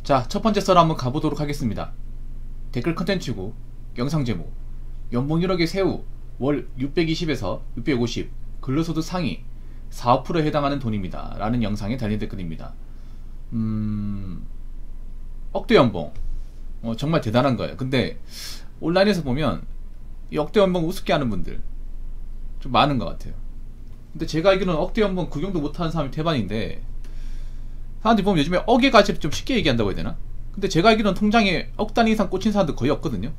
자, 첫 번째 썰 한번 가보도록 하겠습니다. 댓글 컨텐츠고 영상 제목 연봉 1억의 새우 월 620에서 650 근로소득 상위 4~5%에 해당하는 돈입니다 라는 영상에 달린 댓글입니다. 억대 연봉 정말 대단한 거예요. 근데 온라인에서 보면 이 억대 연봉 우습게 하는 분들 좀 많은 것 같아요. 근데 제가 알기로는 억대 연봉 그 정도 못하는 사람이 대반인데, 사람들이 보면 요즘에 억의 가치를 좀 쉽게 얘기한다고 해야 되나? 근데 제가 알기로는 통장에 억 단위 이상 꽂힌 사람들 거의 없거든요.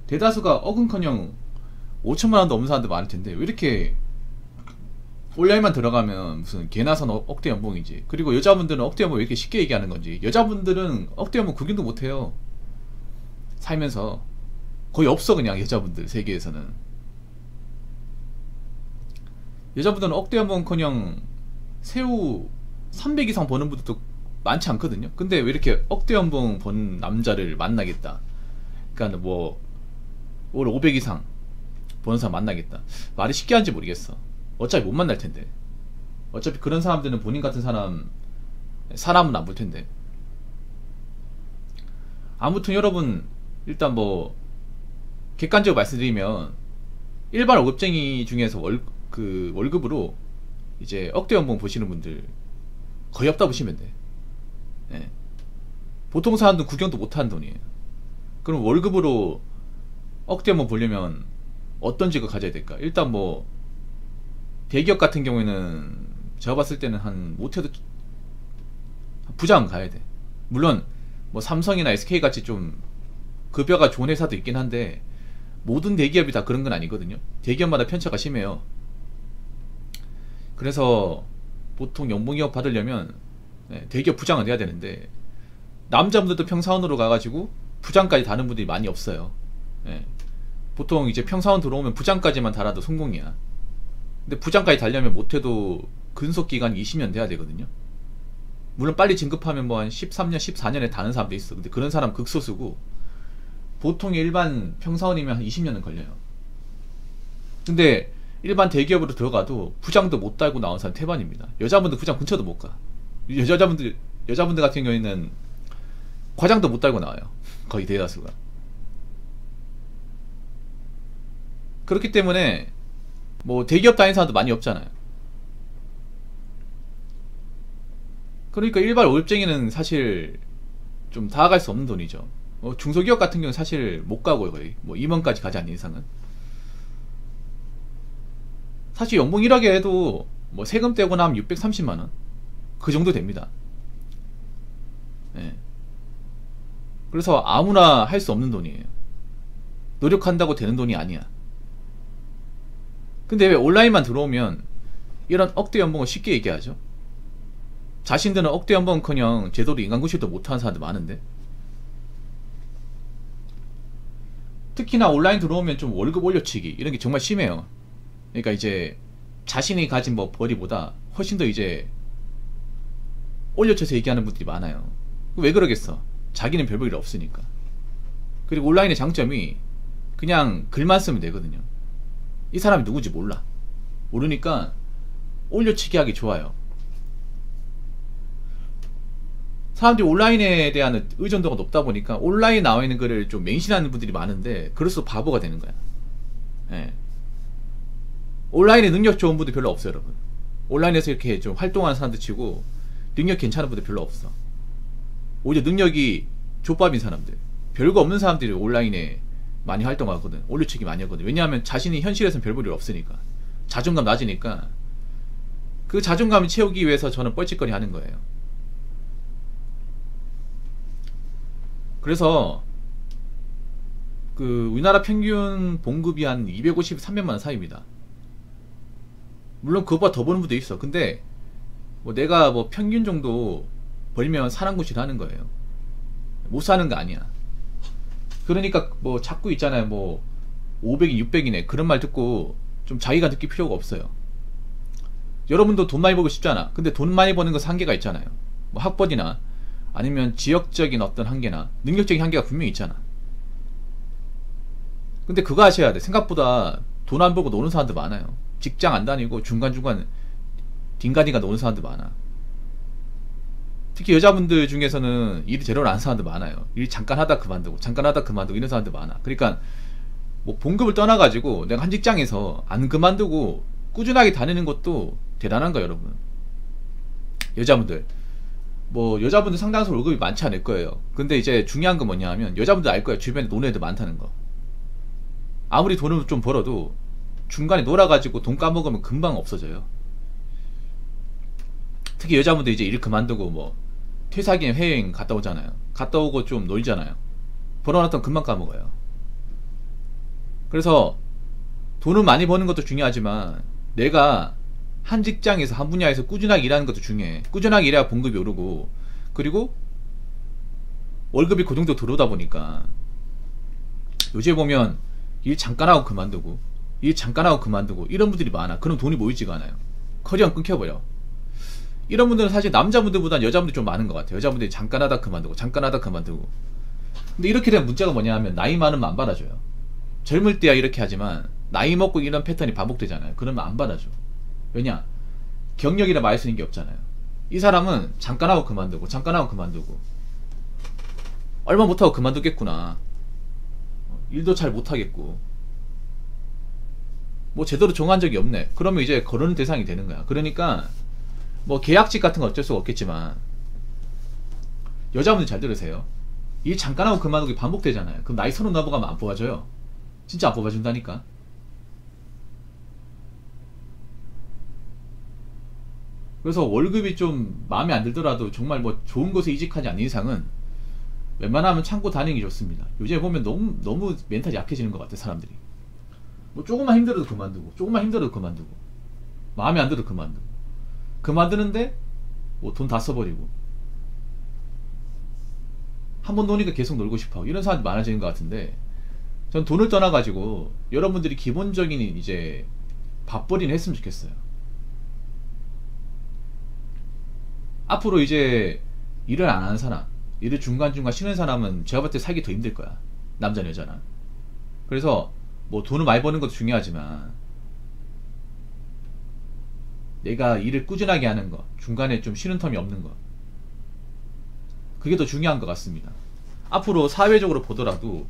대다수가 억은커녕 5천만원도 없는 사람들 많을 텐데 왜 이렇게 온라인만 들어가면 무슨 개나선 억대 연봉이지. 그리고 여자분들은 억대 연봉 왜 이렇게 쉽게 얘기하는 건지. 여자분들은 억대 연봉 구경도 못해요. 살면서 거의 없어. 그냥 여자분들 세계에서는 여자분들은 억대 연봉커녕 새우 300 이상 버는 분들도 많지 않거든요. 근데 왜 이렇게 억대 연봉 버는 남자를 만나겠다, 그러니까 뭐 월 500 이상 버는 사람 만나겠다, 말이 쉽게 하는지 모르겠어. 어차피 못 만날 텐데. 어차피 그런 사람들은 본인 같은 사람은 안 볼 텐데. 아무튼 여러분, 일단 뭐 객관적으로 말씀드리면 일반 월급쟁이 중에서 월급으로 이제 억대 연봉 보시는 분들 거의 없다 보시면 돼. 예. 보통 사람들은 구경도 못하는 돈이에요. 그럼 월급으로 억대 연봉 보려면 어떤 직업 가져야 될까? 일단 뭐 대기업 같은 경우에는 제가 봤을 때는 못해도 부장 가야 돼. 물론 뭐 삼성이나 SK 같이 좀 급여가 좋은 회사도 있긴 한데 모든 대기업이 다 그런 건 아니거든요. 대기업마다 편차가 심해요. 그래서 보통 연봉 2억 받으려면 대기업 부장은 돼야 되는데, 남자분들도 평사원으로 가가지고 부장까지 다는 분들이 많이 없어요. 보통 이제 평사원 들어오면 부장까지만 달아도 성공이야. 근데 부장까지 달려면 못해도 근속기간 20년 돼야 되거든요. 물론 빨리 진급하면 뭐 한 13년 14년에 다는 사람도 있어. 근데 그런 사람 극소수고, 보통 일반 평사원이면 한 20년은 걸려요. 근데 일반 대기업으로 들어가도 부장도 못 달고 나온 사람 태반입니다. 여자분들 부장 근처도 못 가. 여자분들 같은 경우에는 과장도 못 달고 나와요. 거의 대다수가. 그렇기 때문에 뭐 대기업 다니는 사람도 많이 없잖아요. 그러니까 일반 월급쟁이는 사실 좀 다가갈 수 없는 돈이죠. 중소기업 같은 경우는 사실 못 가고요. 거의 뭐 임원까지 가지 않는 이상은. 사실 연봉 1억에 해도 뭐 세금 떼고 나면 630만원 그 정도 됩니다. 그래서 아무나 할 수 없는 돈이에요. 노력한다고 되는 돈이 아니야. 근데 왜 온라인만 들어오면 이런 억대 연봉을 쉽게 얘기하죠? 자신들은 억대 연봉은커녕 제대로 인간구실도 못하는 사람들 많은데. 특히나 온라인 들어오면 좀 월급 올려치기 이런 게 정말 심해요. 그러니까 이제 자신이 가진 뭐 벌이보다 훨씬 더 이제 올려쳐서 얘기하는 분들이 많아요. 왜 그러겠어? 자기는 별 볼 일 없으니까. 그리고 온라인의 장점이 그냥 글만 쓰면 되거든요. 이 사람이 누군지 모르니까 올려치기 하기 좋아요. 사람들이 온라인에 대한 의존도가 높다 보니까 온라인에 나와 있는 글을 좀 맹신하는 분들이 많은데, 그럴수록 바보가 되는 거야. 온라인에 능력 좋은 분들 별로 없어요, 여러분. 온라인에서 이렇게 좀 활동하는 사람들 치고 능력 괜찮은 분들 별로 없어. 오히려 능력이 족밥인 사람들, 별거 없는 사람들이 온라인에 많이 활동하거든. 올려치기 많이 하거든. 왜냐하면 자신이 현실에서는 별 볼 일 없으니까. 자존감 낮으니까. 그 자존감을 채우기 위해서 저는 뻘짓거리 하는 거예요. 그래서 그 우리나라 평균 봉급이 한 250, 300만원 사이입니다. 물론 그것보다 더 버는 분도 있어. 근데 뭐 내가 뭐 평균 정도 벌면 사는 곳이 하는 거예요. 못 사는 거 아니야. 그러니까 뭐 자꾸 있잖아요, 뭐 500이 600이네 그런 말 듣고 좀 자기가 느낄 필요가 없어요. 여러분도 돈 많이 벌고 싶잖아. 근데 돈 많이 버는 거 한계가 있잖아요. 뭐 학벌이나 아니면 지역적인 어떤 한계나 능력적인 한계가 분명히 있잖아. 근데 그거 하셔야 돼. 생각보다 돈 안 벌고 노는 사람들 많아요. 직장 안 다니고 중간중간 딩가딩가 노는 사람들 많아. 특히 여자분들 중에서는 일이 제대로 안 하는 사람들 많아요. 일 잠깐 하다 그만두고 잠깐 하다 그만두고 이런 사람들 많아. 그러니까 뭐 봉급을 떠나가지고 내가 한 직장에서 안 그만두고 꾸준하게 다니는 것도 대단한 거예요, 여러분. 여자분들 뭐 여자분들 상당수 월급이 많지 않을 거예요. 근데 이제 중요한 건 뭐냐 하면 여자분들 알 거예요. 주변에 노는 애들 많다는 거. 아무리 돈을 좀 벌어도 중간에 놀아가지고 돈 까먹으면 금방 없어져요. 특히 여자분들 이제 일 그만두고 뭐 퇴사기엔 해외여행 갔다 오잖아요. 갔다 오고 좀 놀잖아요. 벌어놨던 금방 까먹어요. 그래서 돈을 많이 버는 것도 중요하지만 내가 한 직장에서 한 분야에서 꾸준하게 일하는 것도 중요해. 꾸준하게 일해야 봉급이 오르고, 그리고 월급이 그 정도 들어오다 보니까 요즘에 보면 일 잠깐 하고 그만두고 일 잠깐 하고 그만두고 이런 분들이 많아. 그럼 돈이 모이지가 않아요. 커리어 끊겨버려. 이런 분들은 사실 남자분들보다는 여자분들이 좀 많은 것 같아요. 여자분들이 잠깐 하다 그만두고 잠깐 하다 그만두고. 근데 이렇게 되면 문제가 뭐냐 하면 나이 많으면 안 받아줘요. 젊을 때야 이렇게 하지만 나이 먹고 이런 패턴이 반복되잖아요. 그러면 안 받아줘. 왜냐? 경력이라 말할 수 있는 게 없잖아요. 이 사람은 잠깐 하고 그만두고 잠깐 하고 그만두고 얼마 못하고 그만두겠구나. 일도 잘 못하겠고 뭐 제대로 정한 적이 없네. 그러면 이제 거르는 대상이 되는 거야. 그러니까 뭐 계약직 같은 건 어쩔 수가 없겠지만 여자분들 잘 들으세요. 일 잠깐 하고 그만두기 반복되잖아요. 그럼 나이 30 넘어가면 안 뽑아줘요. 진짜 안 뽑아준다니까. 그래서 월급이 좀 마음에 안 들더라도 정말 뭐 좋은 곳에 이직하지 않는 이상은 웬만하면 참고 다니는 게 좋습니다. 요즘에 보면 너무 멘탈이 약해지는 것 같아, 사람들이. 뭐 조금만 힘들어도 그만두고 조금만 힘들어도 그만두고 마음에 안 들어도 그만두고 그만두는데 뭐 돈 다 써버리고 한 번 노니까 계속 놀고 싶어 이런 사람이 많아지는 것 같은데, 전 돈을 떠나가지고 여러분들이 기본적인 이제 밥벌이는 했으면 좋겠어요. 앞으로 이제 일을 안 하는 사람, 일을 중간중간 쉬는 사람은 제가 볼 때 살기 더 힘들 거야. 남자나 여자나. 그래서 뭐 돈을 많이 버는 것도 중요하지만 내가 일을 꾸준하게 하는 거, 중간에 좀 쉬는 텀이 없는 거, 그게 더 중요한 것 같습니다. 앞으로 사회적으로 보더라도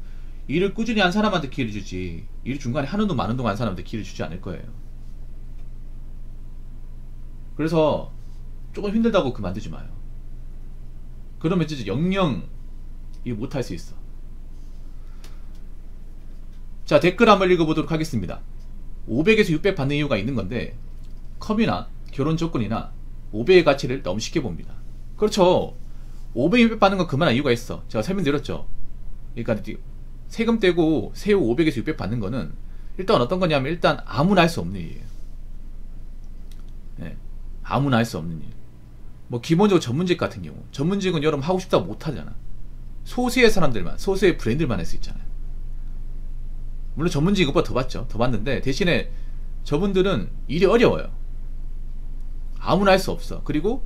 일을 꾸준히 한 사람한테 기회를 주지, 일 중간에 하는 동 많은 동안 한 사람한테 기회를 주지 않을 거예요. 그래서 조금 힘들다고 그만두지 마요. 그러면 진짜 영영 일 못할 수 있어. 자, 댓글 한번 읽어보도록 하겠습니다. 500에서 600 받는 이유가 있는 건데, 컴이나 결혼 조건이나 500의 가치를 너무 쉽게 봅니다. 그렇죠. 500, 600 받는 건 그만한 이유가 있어. 제가 설명드렸죠. 그러니까 세금 떼고 세후 500에서 600 받는 거는 일단 어떤 거냐면, 일단 아무나 할 수 없는 일이에요. 네, 아무나 할 수 없는 일. 뭐 기본적으로 전문직 같은 경우, 전문직은 여러분 하고 싶다고 못 하잖아. 소수의 사람들만, 소수의 브랜드만 할 수 있잖아요. 물론 전문직 이것보다 더 받죠. 더 받는데 대신에 저분들은 일이 어려워요. 아무나 할 수 없어. 그리고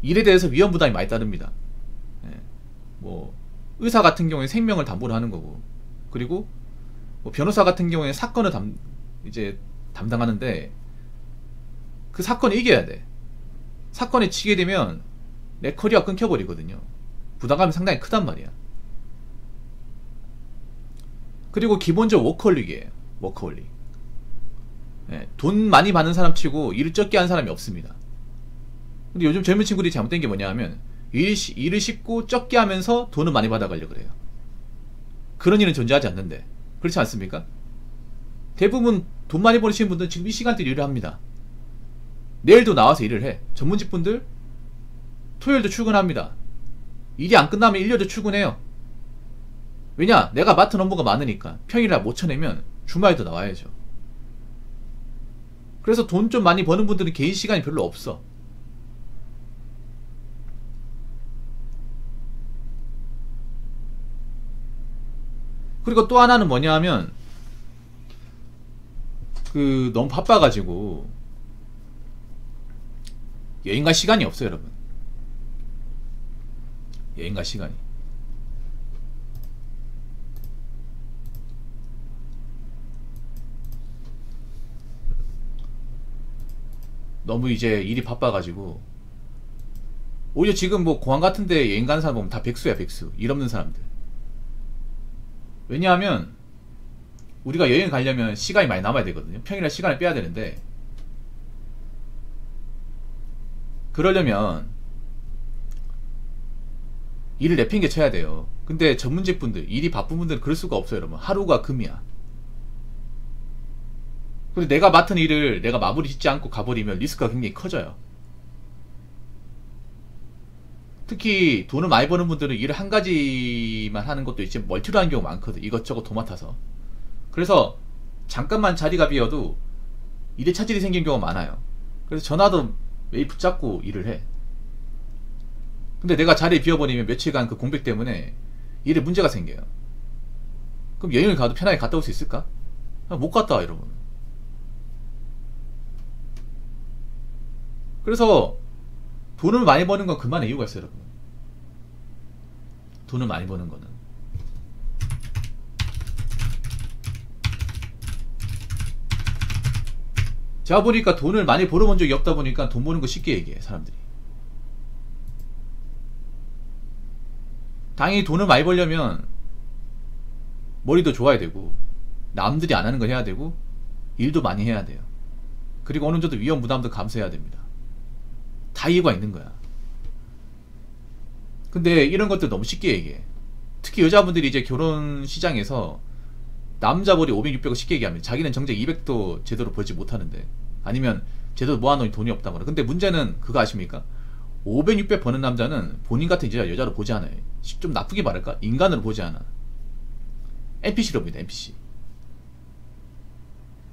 일에 대해서 위험 부담이 많이 따릅니다. 예. 뭐 의사 같은 경우에 생명을 담보로 하는 거고, 그리고 뭐 변호사 같은 경우에 사건을 이제 담당하는데 그 사건을 이겨야 돼. 사건에 치게 되면 내 커리어가 끊겨버리거든요. 부담감이 상당히 크단 말이야. 그리고 기본적으로 워커홀릭이에요. 워커홀릭. 네, 돈 많이 받는 사람 치고 일을 적게 하는 사람이 없습니다. 근데 요즘 젊은 친구들이 잘못된 게 뭐냐 하면 일을 쉽고 적게 하면서 돈을 많이 받아가려고 그래요. 그런 일은 존재하지 않는데, 그렇지 않습니까? 대부분 돈 많이 버시는 분들은 지금 이 시간대에 일을 합니다. 내일도 나와서 일을 해. 전문직 분들 토요일도 출근합니다. 일이 안 끝나면 일요일도 출근해요. 왜냐? 내가 맡은 업무가 많으니까 평일날 못 쳐내면 주말에도 나와야죠. 그래서 돈 좀 많이 버는 분들은 개인 시간이 별로 없어. 그리고 또 하나는 뭐냐 하면 너무 바빠가지고 여행 갈 시간이 없어요, 여러분. 여행 갈 시간이. 너무 이제 일이 바빠가지고 오히려 지금 뭐 공항 같은데 여행 가는 사람 보면 다 백수야, 백수. 일 없는 사람들. 왜냐하면 우리가 여행 가려면 시간이 많이 남아야 되거든요. 평일날 시간을 빼야 되는데, 그러려면 일을 내팽개 쳐야 돼요. 근데 전문직분들, 일이 바쁜 분들은 그럴 수가 없어요, 여러분. 하루가 금이야. 근데 내가 맡은 일을 내가 마무리 짓지 않고 가버리면 리스크가 굉장히 커져요. 특히 돈을 많이 버는 분들은 일을 한 가지만 하는 것도 있지 멀티로 하는 경우가 많거든. 이것저것 도맡아서. 그래서 잠깐만 자리가 비어도 일에 차질이 생긴 경우가 많아요. 그래서 전화도 매일 붙잡고 일을 해. 근데 내가 자리 비워버리면 며칠간 그 공백 때문에 일에 문제가 생겨요. 그럼 여행을 가도 편하게 갔다 올 수 있을까? 못 갔다 와, 여러분. 그래서 돈을 많이 버는 건 그만의 이유가 있어요, 여러분. 돈을 많이 버는 거는. 제가 보니까 돈을 많이 벌어본 적이 없다 보니까 돈 버는 거 쉽게 얘기해, 사람들이. 당연히 돈을 많이 벌려면 머리도 좋아야 되고, 남들이 안 하는 거 해야 되고, 일도 많이 해야 돼요. 그리고 어느 정도 위험 부담도 감수해야 됩니다. 다 이유가 있는 거야. 근데 이런 것들 너무 쉽게 얘기해. 특히 여자분들이 이제 결혼 시장에서 남자 머리 500, 600을 쉽게 얘기합니다. 자기는 정작 200도 제대로 벌지 못하는데, 아니면 제대로 모아놓은 돈이 없다거나. 근데 문제는 그거 아십니까? 500, 600 버는 남자는 본인 같은 여자로 보지 않아요. 좀 나쁘게 말할까? 인간으로 보지 않아. NPC로 봅니다, NPC.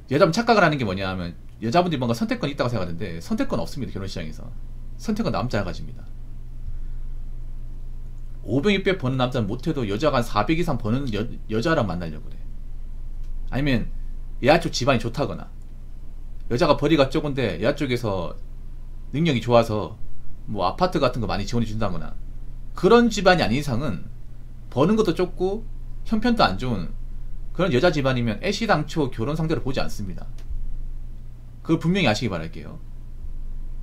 여자분 착각을 하는 게 뭐냐 하면, 여자분들이 뭔가 선택권이 있다고 생각하는데 선택권 없습니다. 결혼시장에서 선택은 남자가 가집니다. 500, 600 버는 남자는 못해도 여자가 한 400 이상 버는 여자랑 만나려고 그래. 아니면 여자 쪽 집안이 좋다거나, 여자가 벌이가 적은데 여자 쪽에서 능력이 좋아서 뭐 아파트 같은 거 많이 지원해 준다거나, 그런 집안이 아닌 이상은 버는 것도 적고 형편도 안 좋은 그런 여자 집안이면 애시당초 결혼 상대로 보지 않습니다. 그걸 분명히 아시기 바랄게요.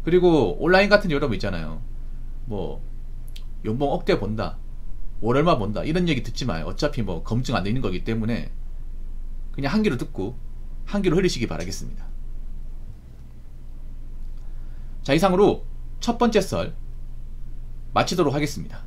그리고 온라인 같은 여러분 있잖아요. 뭐 연봉 억대 번다, 월 얼마 번다, 이런 얘기 듣지 마요. 어차피 뭐 검증 안 되는 거기 때문에 그냥 한 귀로 듣고 한 귀로 흘리시기 바라겠습니다. 자, 이상으로 첫 번째 썰 마치도록 하겠습니다.